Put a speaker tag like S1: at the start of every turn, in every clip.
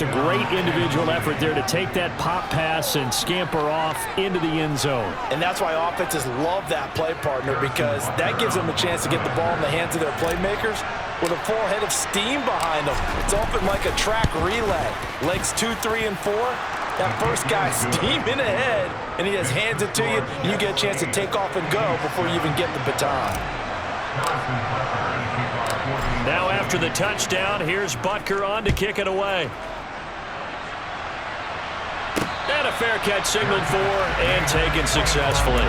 S1: A great individual effort there to take that pop pass and scamper off into the end zone.
S2: And that's why offenses love that play, partner, because that gives them a chance to get the ball in the hands of their playmakers with a full head of steam behind them. It's often like a track relay. Legs 2, 3, and 4. That first guy's steaming ahead, and he just hands it to you, and you get a chance to take off and go before you even get the baton.
S1: Now after the touchdown, here's Butker on to kick it away. And a fair catch signaled for and taken successfully.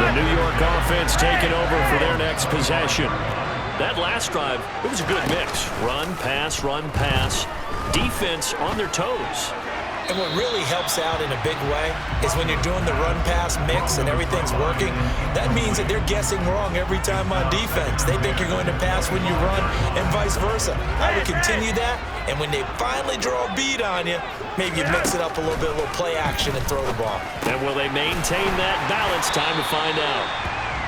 S1: The New York offense taking over for their next possession. That last drive, it was a good mix. Run, pass, defense on their toes.
S3: And what really helps out in a big way is when you're doing the run-pass mix and everything's working, that means that they're guessing wrong every time on defense. They think you're going to pass when you run and vice versa. I would continue that, and when they finally draw a bead on you, maybe you mix it up a little bit, a little play action and throw the ball.
S1: And will they maintain that balance? Time to find out.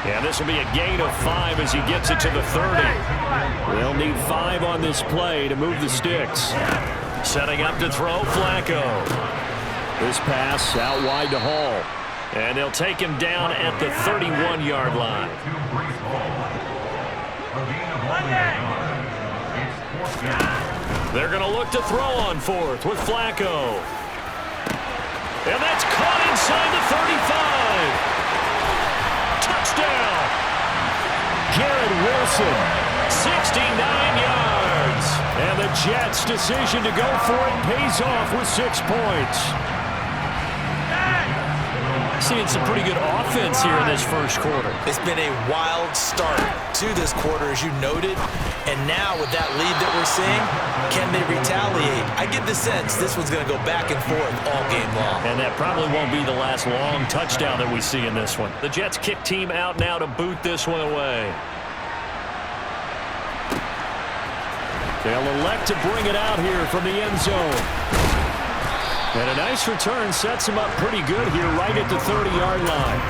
S1: Yeah, this will be a gain of 5 as he gets it to the 30. They'll need 5 on this play to move the sticks. Setting up to throw, Flacco. This pass out wide to Hall. And they'll take him down at the 31-yard line. They're going to look to throw on 4th with Flacco. And that's caught inside the 35. Touchdown. Garrett Wilson, 69 yards. And the Jets' decision to go for it pays off with 6 points. Seeing some pretty good offense here in this first quarter.
S3: It's been a wild start to this quarter, as you noted. And now with that lead that we're seeing, can they retaliate? I get the sense this one's going to go back and forth all game long.
S1: And that probably won't be the last long touchdown that we see in this one. The Jets kick team out now to boot this one away. They'll elect to bring it out here from the end zone. And a nice return sets him up pretty good here right at the 30-yard line.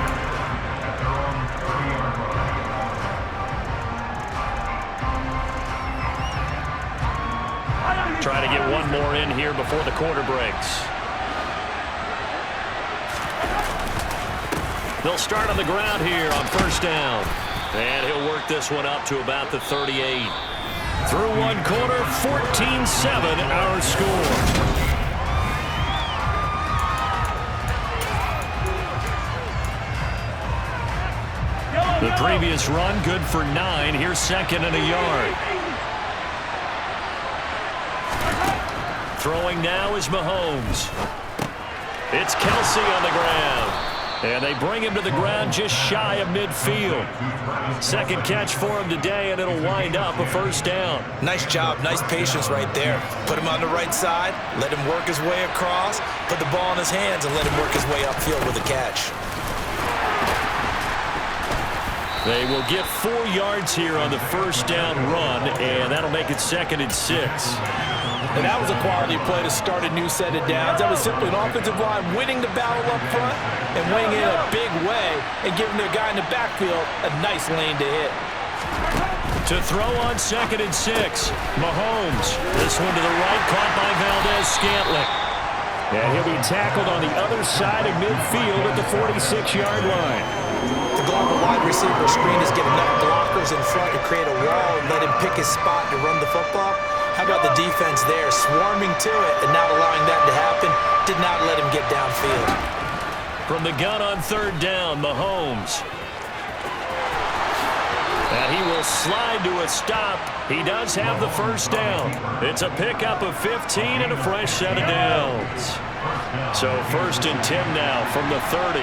S1: Try to get one more in here before the quarter breaks. They'll start on the ground here on first down. And he'll work this one up to about the 38. Through one quarter, 14-7 our score. The previous run, good for 9. Here's 2nd and a yard. Throwing now is Mahomes. It's Kelsey on the ground. And they bring him to the ground just shy of midfield. Second catch for him today, and it'll wind up a first down.
S3: Nice job, nice patience right there. Put him on the right side, let him work his way across, put the ball in his hands, and let him work his way upfield with a catch.
S1: They will get 4 yards here on the first down run, and that'll make it 2nd and 6.
S2: And that was a quality play to start a new set of downs. That was simply an offensive line winning the battle up front and winning it in a big way and giving their guy in the backfield a nice lane to hit.
S1: To throw on 2nd and 6, Mahomes. This one to the right, caught by Valdez-Scantling. And he'll be tackled on the other side of midfield at the 46-yard line.
S3: To go on the wide receiver screen is get enough blockers in front to create a wall and let him pick his spot to run the football. How about the defense there, swarming to it and not allowing that to happen? Did not let him get downfield.
S1: From the gun on 3rd down, Mahomes. And he will slide to a stop. He does have the first down. It's a pickup of 15 and a fresh set of downs. So 1st and 10 now from the 30.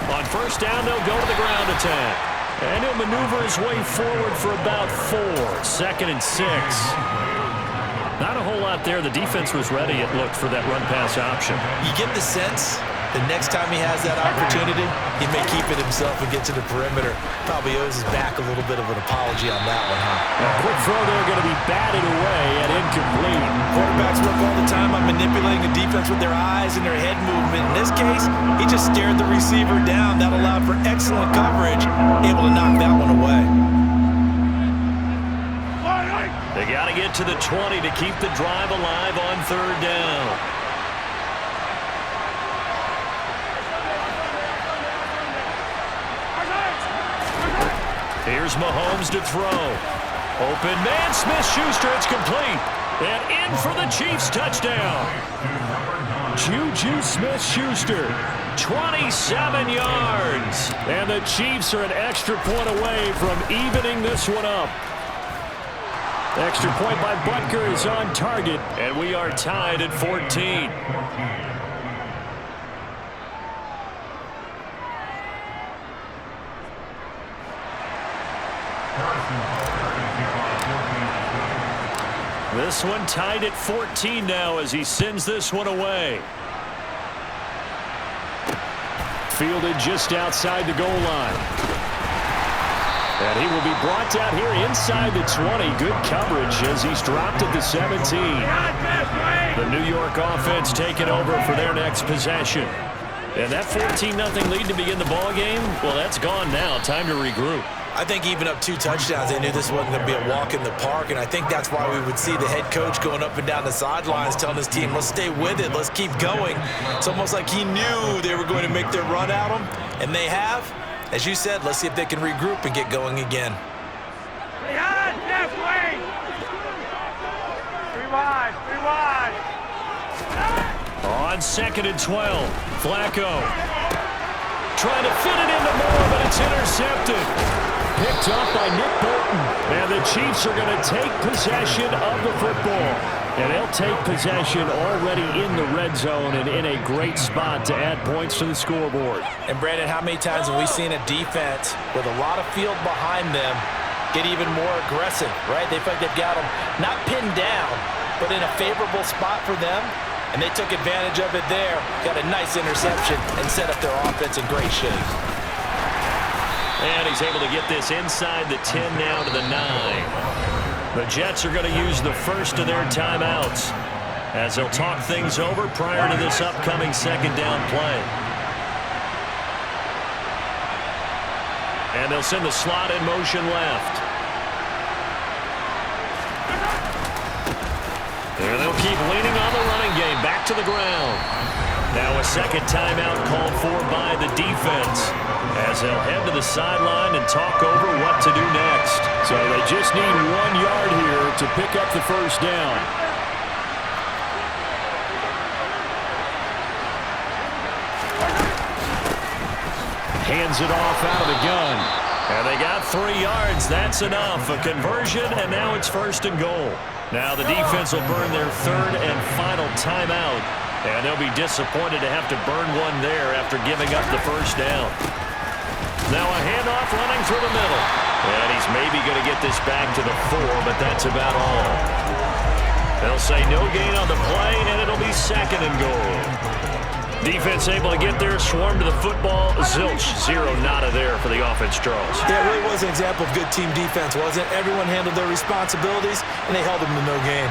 S1: On first down, they'll go to the ground attack. And he'll maneuver his way forward for about 4. 2nd and 6. Not a whole lot there. The defense was ready, it looked, for that run-pass option.
S3: You get the sense the next time he has that opportunity, he may keep it himself and get to the perimeter. Probably owes his back a little bit of an apology on that one, huh?
S1: A quick throw there going to be batted away and incomplete.
S2: Quarterbacks work all the time on manipulating the defense with their eyes and their head movement. In this case, he just stared the receiver down. That allowed for excellent coverage, able to knock that one away.
S1: They got to get to the 20 to keep the drive alive on third down. Here's Mahomes to throw. Open man, Smith-Schuster, it's complete. And in for the Chiefs touchdown. Juju Smith-Schuster, 27 yards. And the Chiefs are an extra point away from evening this one up. Extra point by Butker is on target, and we are tied at 14. This one tied at 14 now as he sends this one away. Fielded just outside the goal line. And he will be brought down here inside the 20. Good coverage as he's dropped at the 17. The New York offense taking over for their next possession. And that 14-0 lead to begin the ball game, well, that's gone now. Time to regroup.
S3: I think even up 2 touchdowns, they knew this wasn't going to be a walk in the park, and I think that's why we would see the head coach going up and down the sidelines telling his team, let's stay with it, let's keep going. It's almost like he knew they were going to make their run at him, and they have. As you said, let's see if they can regroup and get going again.
S1: On 2nd and 12, Flacco trying to fit it into Moore, but it's intercepted. Picked off by Nick Bolton. And the Chiefs are going to take possession of the football. And they'll take possession already in the red zone and in a great spot to add points to the scoreboard.
S2: And, Brandon, how many times have we seen a defense with a lot of field behind them get even more aggressive, right? They feel like they've got them not pinned down, but in a favorable spot for them. And they took advantage of it there. Got a nice interception and set up their offense in great shape.
S1: And he's able to get this inside the 10 now to the 9. The Jets are going to use the first of their timeouts as they'll talk things over prior to this upcoming second down play. And they'll send the slot in motion left. And they'll keep leaning on the running game. Back to the ground. Now a second timeout called for by the defense as they'll head to the sideline and talk over what to do next. So they just need 1 yard here to pick up the first down. Hands it off out of the gun. And they got 3 yards. That's enough. A conversion, and now it's 1st and goal. Now the defense will burn their 3rd and final timeout. And they'll be disappointed to have to burn one there after giving up the first down. Now a handoff running through the middle. And he's maybe going to get this back to the 4, but that's about all. They'll say no gain on the play, and it'll be 2nd and goal. Defense able to get there, swarm to the football. Zilch, 0 nada there for the offense, Charles.
S3: Yeah, it really was an example of good team defense, wasn't it? Everyone handled their responsibilities, and they held them to no gain.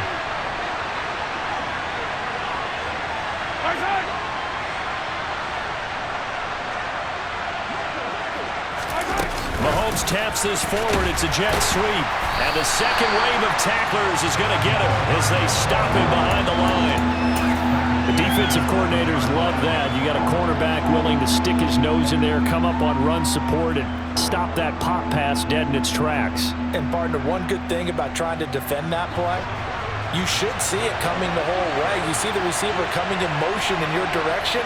S1: Mahomes taps this forward. It's a jet sweep. And the second wave of tacklers is going to get him as they stop him behind the line. The defensive coordinators love that. You got a cornerback willing to stick his nose in there, come up on run support, and stop that pop pass dead in its tracks.
S2: And, partner, one good thing about trying to defend that play, you should see it coming the whole way. You see the receiver coming in motion in your direction.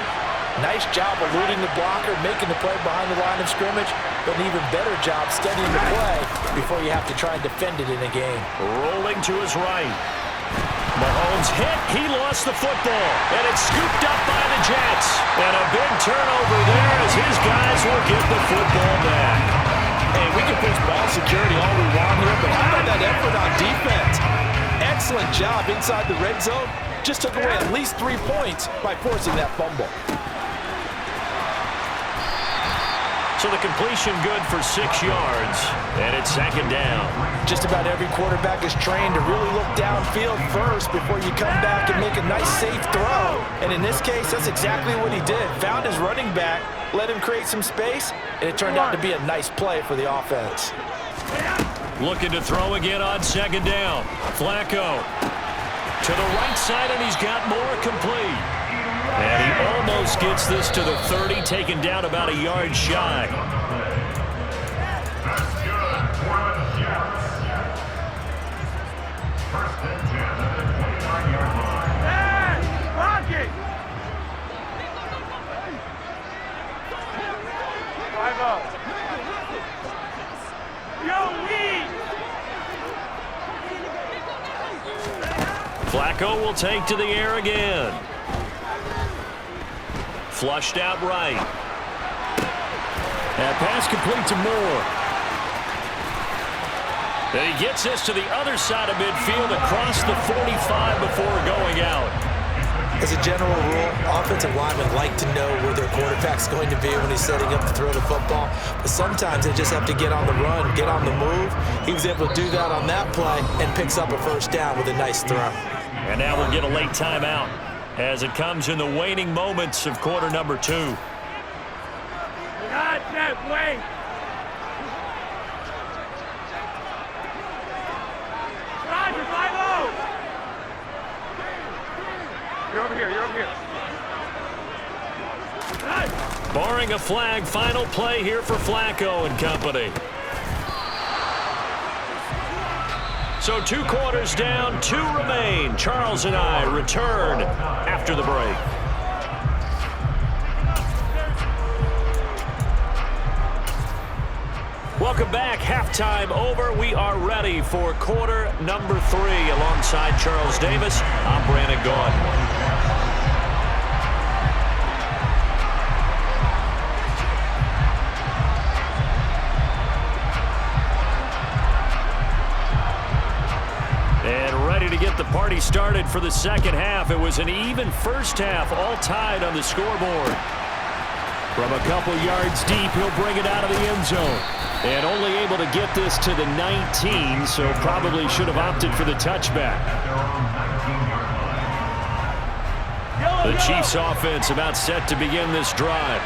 S2: Nice job eluding the blocker, making the play behind the line of scrimmage, but an even better job studying the play before you have to try and defend it in a game.
S1: Rolling to his right. Mahomes hit. He lost the football, and it's scooped up by the Jets. And a big turnover there as his guys will get the football back.
S2: Hey, we can push ball security all we want here, but how about that effort on defense? Excellent job inside the red zone. Just took away at least 3 points by forcing that fumble.
S1: So the completion good for 6 yards, and it's 2nd down.
S2: Just about every quarterback is trained to really look downfield first before you come back and make a nice, safe throw. And in this case, that's exactly what he did. Found his running back, let him create some space, and it turned out to be a nice play for the offense.
S1: Looking to throw again on second down. Flacco to the right side, and he's got more complete. And he almost gets this to the 30, taken down about a yard shy.
S4: First and 10 at the 29-yard line. Hey, Rocky! 5-0. Yo, lead!
S1: Flacco will take to the air again. Flushed out right. And pass complete to Moore. And he gets this to the other side of midfield across the 45 before going out.
S3: As a general rule, offensive linemen like to know where their quarterback's going to be when he's setting up to throw the football. But sometimes they just have to get on the run, get on the move. He was able to do that on that play and picks up a first down with a nice throw.
S1: And now we'll get a late timeout as it comes in the waning moments of quarter number 2.
S4: God, Jeff, wait! Roger, 5-0! You're over here, you're over here.
S1: Barring a flag, final play here for Flacco and company. So 2 quarters down, 2 remain. Charles and I return after the break. Welcome back. Halftime over. We are ready for quarter number 3. Alongside Charles Davis, I'm Brandon Gaughan. To get the party started for the second half. It was an even first half, all tied on the scoreboard. From a couple yards deep, he'll bring it out of the end zone. And only able to get this to the 19, so probably should have opted for the touchback. The Chiefs offense about set to begin this drive.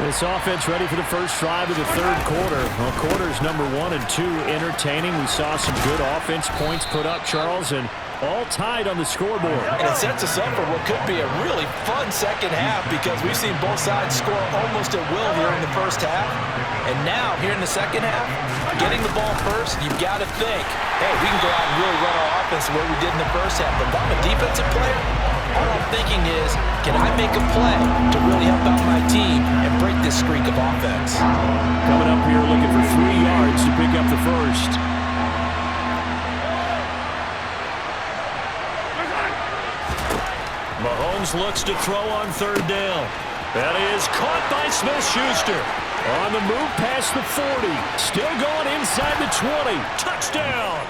S1: This offense ready for the first drive of the third quarter. Well, quarters number 1 and 2 entertaining. We saw some good offense points put up, Charles, and all tied on the scoreboard.
S2: And it sets us up for what could be a really fun second half because we've seen both sides score almost at will here in the first half. And now, here in the second half, getting the ball first, you've got to think, hey, we can go out and really run our offense the way we did in the first half. But if I'm a defensive player, all I'm thinking is, can I make a play to really help out my team and break this streak of offense?
S1: Coming up here looking for 3 yards to pick up the first. Mahomes looks to throw on third down. That is caught by Smith-Schuster. On the move past the 40. Still going inside the 20. Touchdown!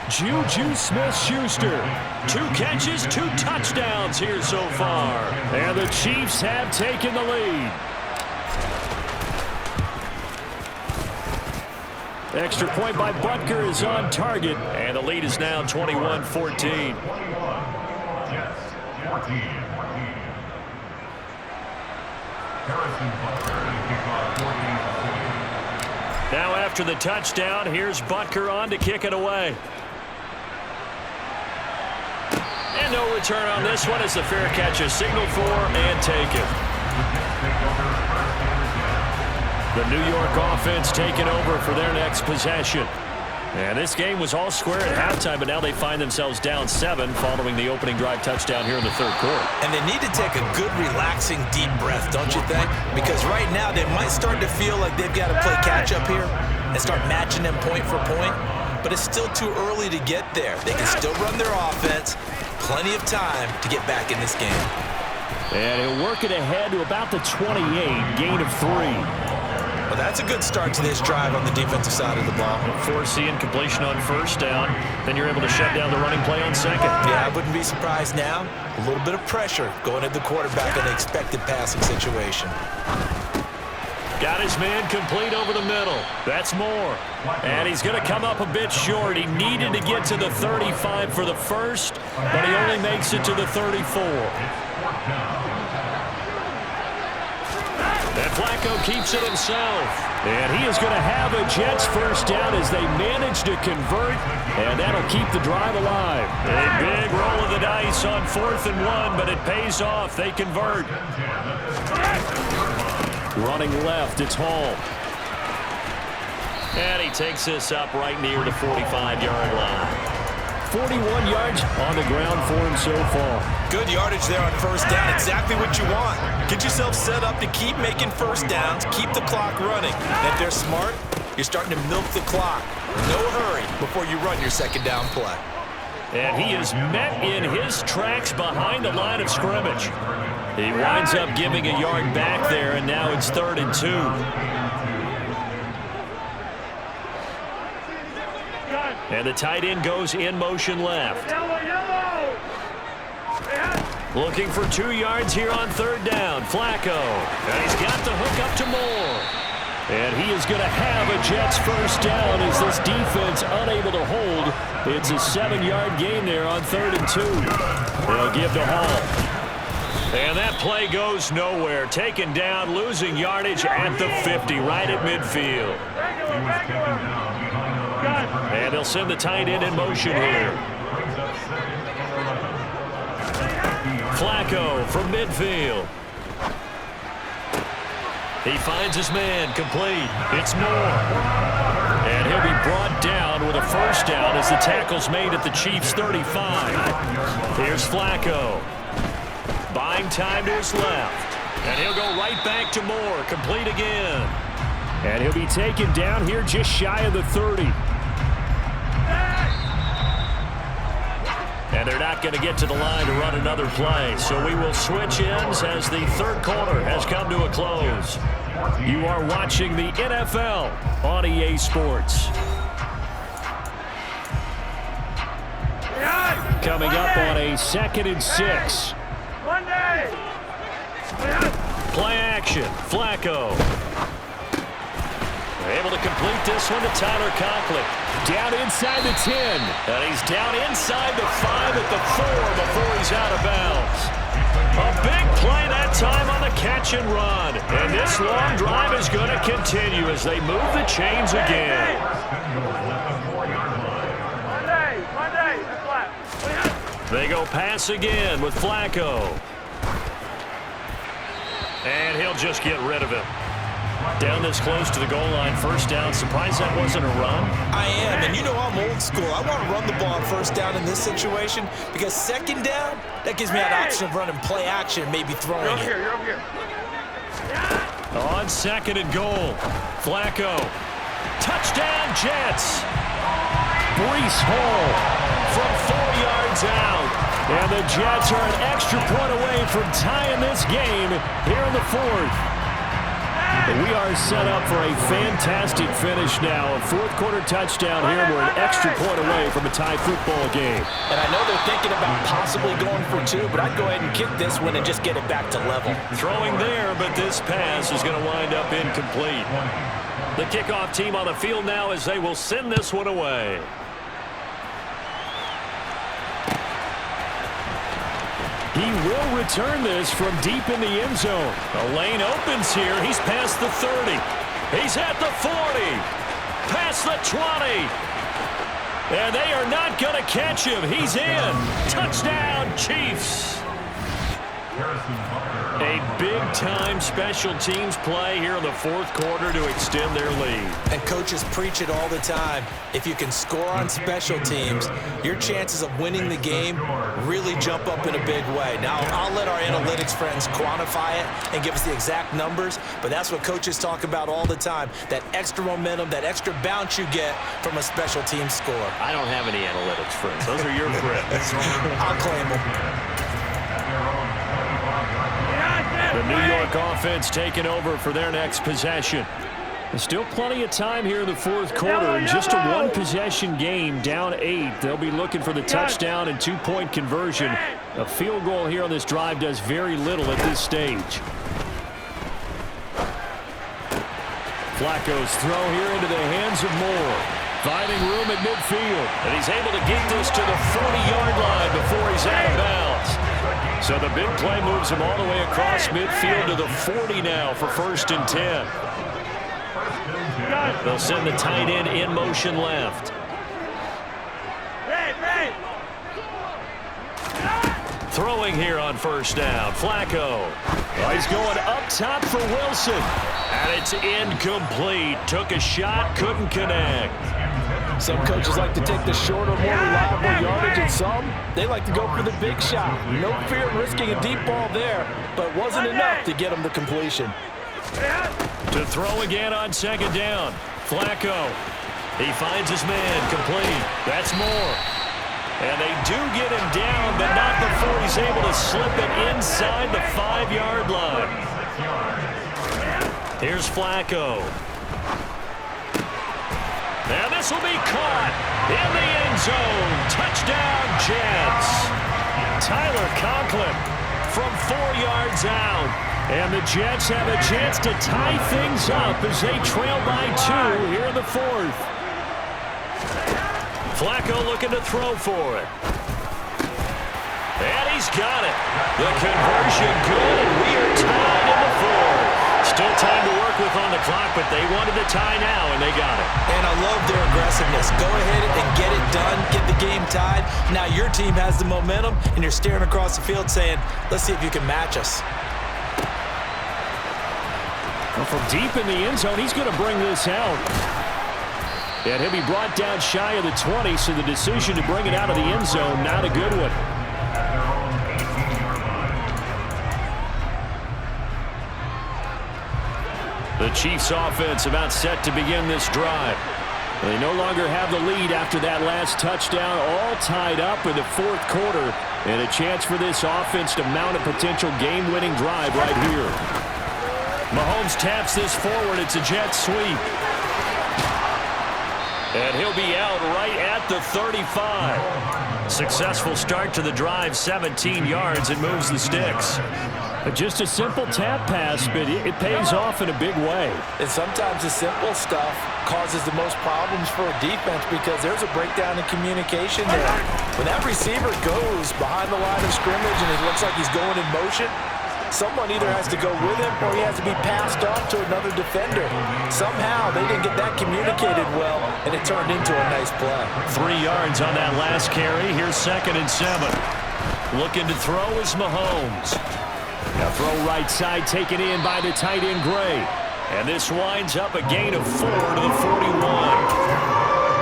S1: Juju Smith-Schuster. 2 catches, 2 touchdowns here so far. And the Chiefs have taken the lead. Extra point by Butker is on target. And the lead is now 21-14. Now after the touchdown, here's Butker on to kick it away. And no return on this one as the fair catch is signaled for and taken. The New York offense taking over for their next possession. And this game was all square at halftime, but now they find themselves down 7 following the opening drive touchdown here in the third quarter.
S3: And they need to take a good, relaxing, deep breath, don't you think? Because right now they might start to feel like they've got to play catch-up here and start matching them point for point. But it's still too early to get there. They can still run their offense. Plenty of time to get back in this game.
S1: And he'll work it ahead to about the 28, gain of 3.
S3: Well, that's a good start to this drive on the defensive side of the ball.
S1: Forcing completion on first down. Then you're able to shut down the running play on second.
S3: Yeah, I wouldn't be surprised now. A little bit of pressure going at the quarterback in the expected passing situation.
S1: Got his man complete over the middle. That's Moore. And he's going to come up a bit short. He needed to get to the 35 for the first, but he only makes it to the 34. And Flacco keeps it himself. And he is going to have a Jets first down as they manage to convert, and that'll keep the drive alive. A big roll of the dice on 4th and 1, but it pays off. They convert. Running left, it's Hall. And he takes this up right near the 45-yard line. 41 yards on the ground for him so far.
S3: Good yardage there on first down. Exactly what you want. Get yourself set up to keep making first downs, keep the clock running. And if they're smart, you're starting to milk the clock. No hurry before you run your second down play.
S1: And he is met in his tracks behind the line of scrimmage. He winds up giving a yard back there, and now it's 3rd and 2. And the tight end goes in motion left. Looking for 2 yards here on 3rd down. Flacco. And he's got the hook up to Moore. And he is going to have a Jets first down as this defense unable to hold. It's a 7-yard gain there on 3rd and 2. They'll give to Hall. And that play goes nowhere. Taken down, losing yardage at the 50, right at midfield. And they'll send the tight end in motion here. Flacco from midfield. He finds his man, complete. It's Moore. And he'll be brought down with a first down as the tackle's made at the Chiefs' 35. Here's Flacco. Buying time to his left. And he'll go right back to Moore, complete again. And he'll be taken down here just shy of the 30. And they're not going to get to the line to run another play. So we will switch ends as the 3rd quarter has come to a close. You are watching the NFL on EA Sports. Coming up on a 2nd and 6. Play action. Flacco. Able to complete this one to Tyler Conklin. Down inside the 10. And he's down inside the 5 at the 4 before he's out of bounds. A big play that time on the catch and run. And this long drive is going to continue as they move the chains again. They go pass again with Flacco. And he'll just get rid of it. Down this close to the goal line, first down. Surprised that wasn't a run?
S3: I am, and you know I'm old school. I want to run the ball on first down in this situation because second down, that gives me that option of running play action, maybe throwing it.
S4: You're over here.
S1: On 2nd and goal, Flacco. Touchdown, Jets. Breece Hall from 4 yards out. And the Jets are an extra point away from tying this game here in the 4th. We are set up for a fantastic finish now. A 4th quarter touchdown here. We're an extra point away from a tie football game.
S2: And I know they're thinking about possibly going for 2, but I'd go ahead and kick this one and just get it back to level.
S1: Throwing there, but this pass is going to wind up incomplete. The kickoff team on the field now as they will send this one away. He will return this from deep in the end zone. A lane opens here. He's past the 30. He's at the 40. Past the 20. And they are not going to catch him. He's in. Touchdown, Chiefs. A big-time special teams play here in the 4th quarter to extend their lead.
S3: And coaches preach it all the time. If you can score on special teams, your chances of winning the game really jump up in a big way. Now, I'll let our analytics friends quantify it and give us the exact numbers, but that's what coaches talk about all the time, that extra momentum, that extra bounce you get from a special team score.
S1: I don't have any analytics friends. Those are your friends.
S3: I'll claim them.
S1: The New York offense taking over for their next possession. There's still plenty of time here in the 4th quarter. And just a one-possession game, down 8. They'll be looking for the touchdown and 2-point conversion. A field goal here on this drive does very little at this stage. Flacco's throw here into the hands of Moore. Finding room at midfield. And he's able to get this to the 40-yard line before he's out of bounds. So the big play moves him all the way across midfield to the 40 now for 1st and 10. They'll send the tight end in motion left. Throwing here on first down, Flacco. Oh, he's going up top for Wilson. And it's incomplete. Took a shot, couldn't connect.
S2: Some coaches like to take the shorter, more reliable yardage, and some, they like to go for the big shot. No fear of risking a deep ball there, but it wasn't enough to get him to completion.
S1: To throw again on second down, Flacco. He finds his man, complete. That's more. And they do get him down, but not before he's able to slip it inside the 5-yard line. Here's Flacco. And this will be caught in the end zone. Touchdown, Jets. Tyler Conklin from 4 yards out. And the Jets have a chance to tie things up as they trail by 2 here in the 4th. Flacco looking to throw for it. And he's got it. The conversion good, and we are tied in the 4th. Still time to work with on the clock, but they wanted to tie now, and they got it.
S3: And I love their aggressiveness. Go ahead and get it done, get the game tied. Now your team has the momentum, and you're staring across the field saying, let's see if you can match us.
S1: Well, from deep in the end zone, he's going to bring this out. And he'll be brought down shy of the 20, so the decision to bring it out of the end zone, not a good one. The Chiefs offense about set to begin this drive. They no longer have the lead after that last touchdown, all tied up in the 4th quarter, and a chance for this offense to mount a potential game-winning drive right here. Mahomes taps this forward. It's a jet sweep. And he'll be out right at the 35. Successful start to the drive, 17 yards, and moves the sticks. Just a simple tap pass, but it pays off in a big way.
S2: And sometimes the simple stuff causes the most problems for a defense because there's a breakdown in communication there. When that receiver goes behind the line of scrimmage and it looks like he's going in motion, someone either has to go with him or he has to be passed off to another defender. Somehow they didn't get that communicated well, and it turned into a nice play.
S1: 3 yards on that last carry. Here's 2nd and 7. Looking to throw is Mahomes. Now throw right side, taken in by the tight end Gray. And this winds up a gain of 4 to the 41.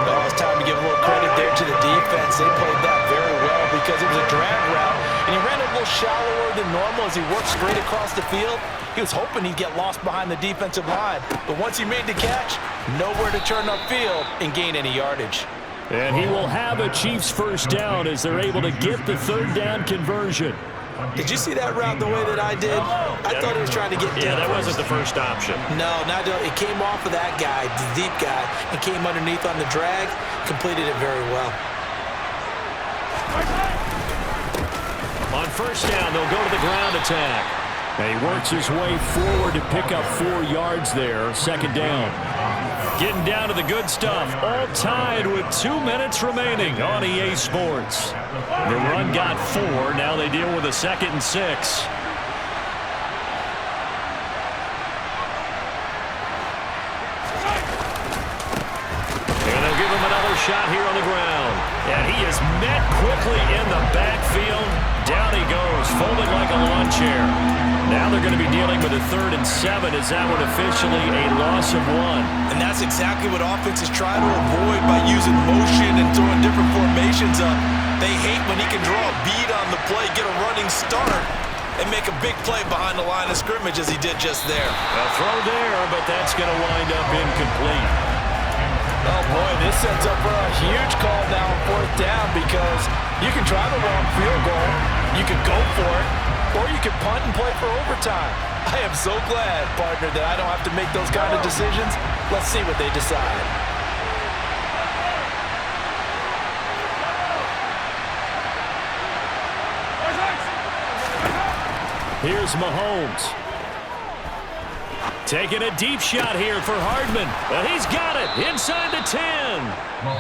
S3: Oh, it's time to give a little credit there to the defense. They played that very well because it was a drag route, and he ran a little shallower than normal as he worked straight across the field. He was hoping he'd get lost behind the defensive line, but once he made the catch, nowhere to turn upfield and gain any yardage.
S1: And he will have a Chiefs first down as they're able to get the 3rd down conversion.
S3: Did you see that route the way that I did? I thought he was trying to get
S1: Yeah, that wasn't the first option.
S3: No, it came off of that guy, the deep guy, and came underneath on the drag, completed it very well.
S1: On first down, they'll go to the ground attack. And he works his way forward to pick up 4 yards there, 2nd down. Getting down to the good stuff, all tied with 2 minutes remaining on EA Sports. The run got 4, now they deal with a 2nd and 6. And they'll give him another shot here on the ground. And he is met quickly in the backfield. Down he goes, folded like a lawn chair. Now they're going to be dealing with a 3rd and 7 as that one officially a loss of 1.
S3: And that's exactly what offenses try to avoid by using motion and throwing different formations up. They hate when he can draw a bead on the play, get a running start, and make a big play behind the line of scrimmage as he did just there.
S1: A throw there, but that's going to wind up incomplete.
S2: Oh, boy, this sets up for a huge call now on 4th down because you can try the long field goal, you can go for it, or you can punt and play for overtime. I am so glad, partner, that I don't have to make those kind of decisions. Let's see what they decide.
S1: Here's Mahomes. Taking a deep shot here for Hardman. And he's got it inside the 10.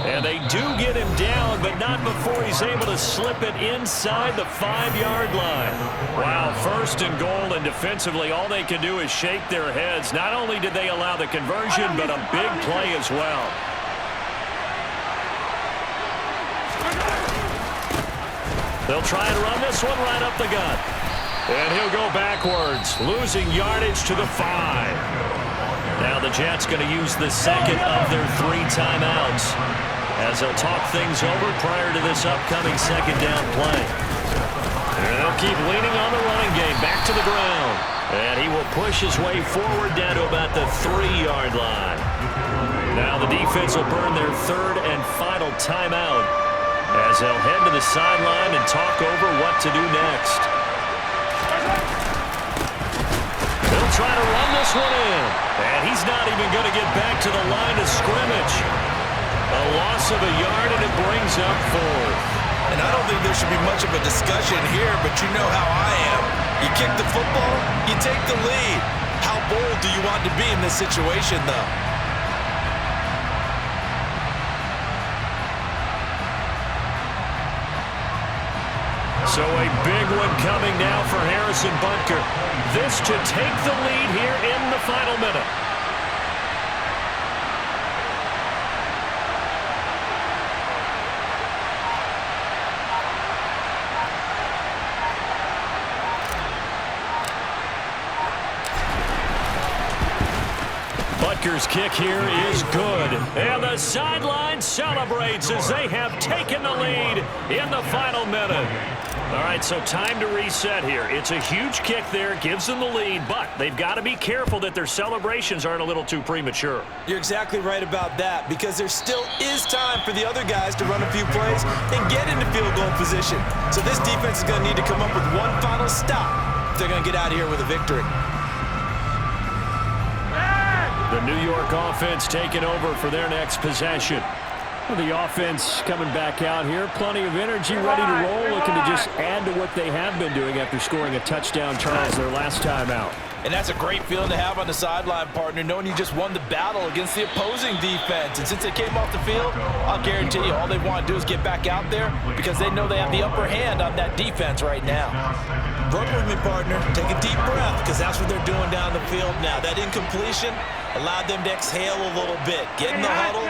S1: And they do get him down, but not before he's able to slip it inside the 5-yard line. Wow, first and goal, and defensively all they can do is shake their heads. Not only did they allow the conversion, but a big play as well. They'll try and run this one right up the gut. And he'll go backwards, losing yardage to the 5. Now the Jets going to use the second of their 3 timeouts as they'll talk things over prior to this upcoming second down play. And they'll keep leaning on the running game back to the ground. And he will push his way forward down to about the 3-yard line. Now the defense will burn their 3rd and final timeout as they'll head to the sideline and talk over what to do next. They'll try to run this one in. And he's not even going to get back to the line of scrimmage. A loss of a yard, and it brings up 4th.
S3: And I don't think there should be much of a discussion here, but you know how I am. You kick the football, you take the lead. How bold do you want to be in this situation, though?
S1: So a big one coming now for Harrison Butker. This to take the lead here in the final minute. Butker's kick here is good. And the sideline celebrates as they have taken the lead in the final minute. All right, so time to reset here. It's a huge kick there, gives them the lead, but they've got to be careful that their celebrations aren't a little too premature.
S3: You're exactly right about that, because there still is time for the other guys to run a few plays and get into field goal position. So this defense is going to need to come up with one final stop if they're going to get out of here with a victory.
S1: The New York offense taking over for their next possession. Well, the offense coming back out here. Plenty of energy, ready to roll, looking to just add to what they have been doing after scoring a touchdown, Charles, their last time out.
S2: And that's a great feeling to have on the sideline, partner, knowing you just won the battle against the opposing defense. And since they came off the field, I'll guarantee you all they want to do is get back out there because they know they have the upper hand on that defense right now.
S3: Work with me, partner. Take a deep breath, because that's what they're doing down the field now. That incompletion allowed them to exhale a little bit. Get in the huddle,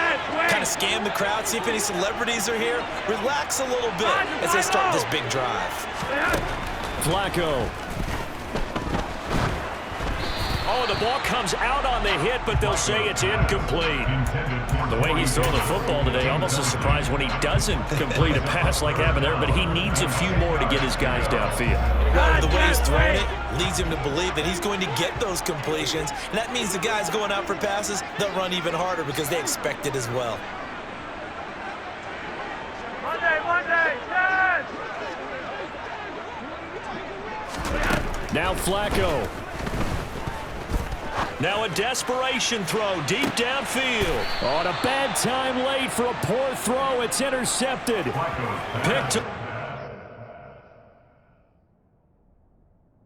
S3: kind of scan the crowd, see if any celebrities are here. Relax a little bit as they start this big drive.
S1: Flacco. Oh, the ball comes out on the hit, but they'll say it's incomplete. The way he's throwing the football today, almost a surprise when he doesn't complete a pass like happened there, but he needs a few more to get his guys downfield.
S3: Well, the way he's throwing it leads him to believe that he's going to get those completions, and that means the guys going out for passes, they'll run even harder because they expect it as well.
S4: Monday, yes!
S1: Now Flacco. Now a desperation throw deep downfield. On a bad time late for a poor throw. It's intercepted. Picked